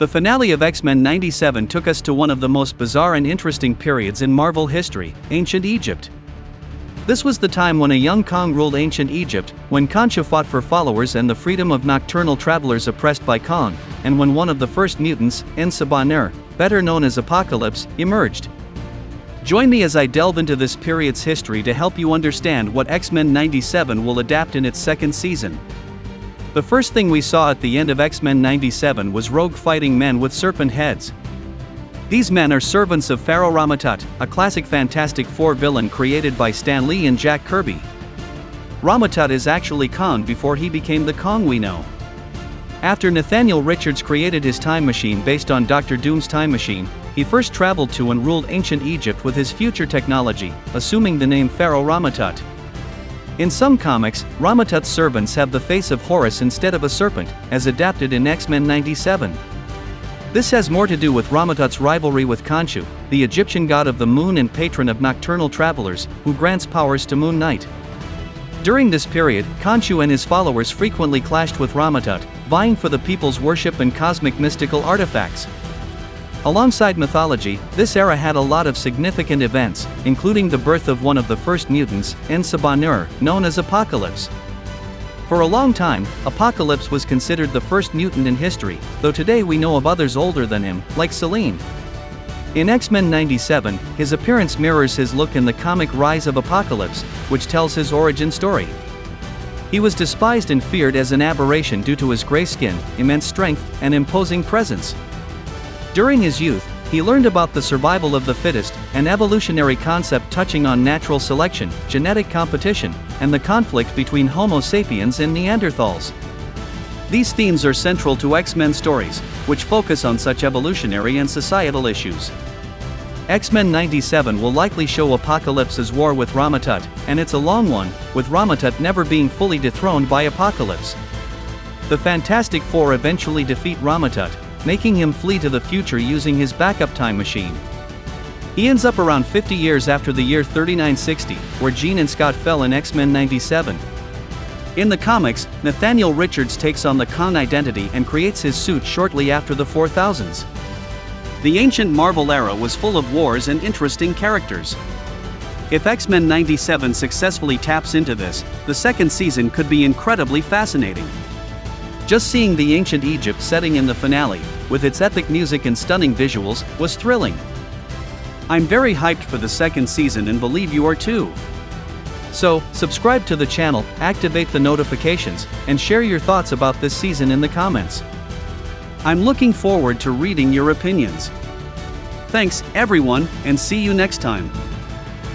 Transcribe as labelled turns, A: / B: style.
A: The finale of X-Men 97 took us to one of the most bizarre and interesting periods in Marvel history, ancient Egypt. This was the time when a young Kang ruled ancient Egypt, when Khonshu fought for followers and the freedom of nocturnal travelers oppressed by Kang, and when one of the first mutants, Sabah Nur, better known as Apocalypse, emerged. Join me as I delve into this period's history to help you understand what X-Men 97 will adapt in its second season. The first thing we saw at the end of X-Men 97 was rogue fighting men with serpent heads. These men are servants of Pharaoh Rama-Tut, a classic Fantastic Four villain created by Stan Lee and Jack Kirby. Rama-Tut is actually Kang before he became the Kang we know. After Nathaniel Richards created his time machine based on Dr. Doom's time machine, he first traveled to and ruled ancient Egypt with his future technology, assuming the name Pharaoh Rama-Tut. In some comics, Rama-Tut's servants have the face of Horus instead of a serpent, as adapted in X-Men 97. This has more to do with Rama-Tut's rivalry with Khonshu, the Egyptian god of the moon and patron of nocturnal travelers, who grants powers to Moon Knight. During this period, Khonshu and his followers frequently clashed with Rama-Tut, vying for the people's worship and cosmic mystical artifacts. Alongside mythology, this era had a lot of significant events, including the birth of one of the first mutants, Sabah Nur, known as Apocalypse. For a long time, Apocalypse was considered the first mutant in history, though today we know of others older than him, like Selene. In X-Men 97, his appearance mirrors his look in the comic Rise of Apocalypse, which tells his origin story. He was despised and feared as an aberration due to his gray skin, immense strength, and imposing presence. During his youth, he learned about the survival of the fittest, an evolutionary concept touching on natural selection, genetic competition, and the conflict between Homo sapiens and Neanderthals. These themes are central to X-Men stories, which focus on such evolutionary and societal issues. X-Men 97 will likely show Apocalypse's war with Rama-Tut, and it's a long one, with Rama-Tut never being fully dethroned by Apocalypse. The Fantastic Four eventually defeat Rama-Tut, making him flee to the future using his backup time machine. He ends up around 50 years after the year 3960, where Jean and Scott fell in X-Men 97. In the comics, Nathaniel Richards takes on the Kang identity and creates his suit shortly after the 4000s. The ancient Marvel era was full of wars and interesting characters. If X-Men 97 successfully taps into this, the second season could be incredibly fascinating. Just seeing the ancient Egypt setting in the finale, with its epic music and stunning visuals, was thrilling. I'm very hyped for the second season and believe you are too. So, subscribe to the channel, activate the notifications, and share your thoughts about this season in the comments. I'm looking forward to reading your opinions. Thanks, everyone, and see you next time.